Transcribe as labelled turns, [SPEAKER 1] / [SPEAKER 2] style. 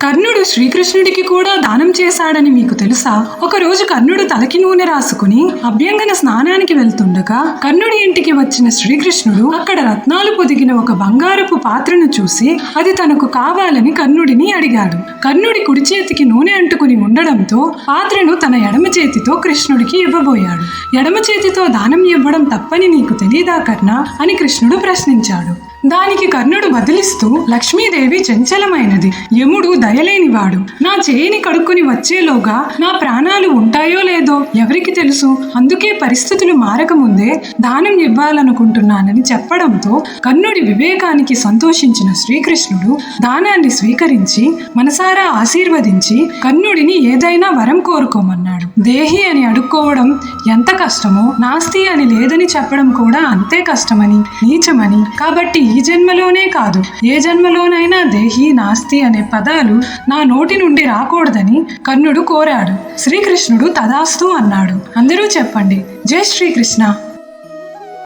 [SPEAKER 1] కర్ణుడు శ్రీకృష్ణుడికి కూడా దానం చేశాడని మీకు తెలుసా? ఒకరోజు కర్ణుడు తలకి నూనె రాసుకుని అభ్యంగన స్నానానికి వెళ్తుండగా కర్ణుడి ఇంటికి వచ్చిన శ్రీకృష్ణుడు అక్కడ రత్నాలు పొదిగిన ఒక బంగారపు పాత్రను చూసి అది తనకు కావాలని కర్ణుడిని అడిగాడు. కర్ణుడి కుడి చేతికి నూనె అంటుకుని ఉండడంతో పాత్రను తన ఎడమ చేతితో కృష్ణుడికి ఇవ్వబోయాడు. ఎడమ చేతితో దానం ఇవ్వడం తప్పని నీకు తెలీదా కర్ణ అని కృష్ణుడు ప్రశ్నించాడు. దానికి కర్ణుడు బదిలిస్తూ, లక్ష్మీదేవి చంచలమైనది, యముడు దయలేనివాడు. నా చేయిని కడుక్కుని వచ్చేలోగా నా ప్రాణాలు ఉంటాయో లేదో ఎవరికి తెలుసు. అందుకే పరిస్థితులు మారకముందే దానం ఇవ్వాలనుకుంటున్నానని చెప్పడంతో కర్ణుడి వివేకానికి సంతోషించిన శ్రీకృష్ణుడు దానాన్ని స్వీకరించి మనసారా ఆశీర్వదించి కర్ణుడిని ఏదైనా వరం కోరుకోమన్నాడు. దేహి అని అడుక్కోవడం ఎంత కష్టమో, నాస్తి అని లేదని చెప్పడం కూడా అంతే కష్టమని, నీచమని. కాబట్టి ఈ జన్మలోనే కాదు, ఏ జన్మలోనైనా దేహి, నాస్తి అనే పదాలు నా నోటి నుండి రాకూడదని కర్ణుడు కోరాడు. శ్రీకృష్ణుడు తదాస్తు అన్నాడు. అందరూ చెప్పండి, జై శ్రీకృష్ణ.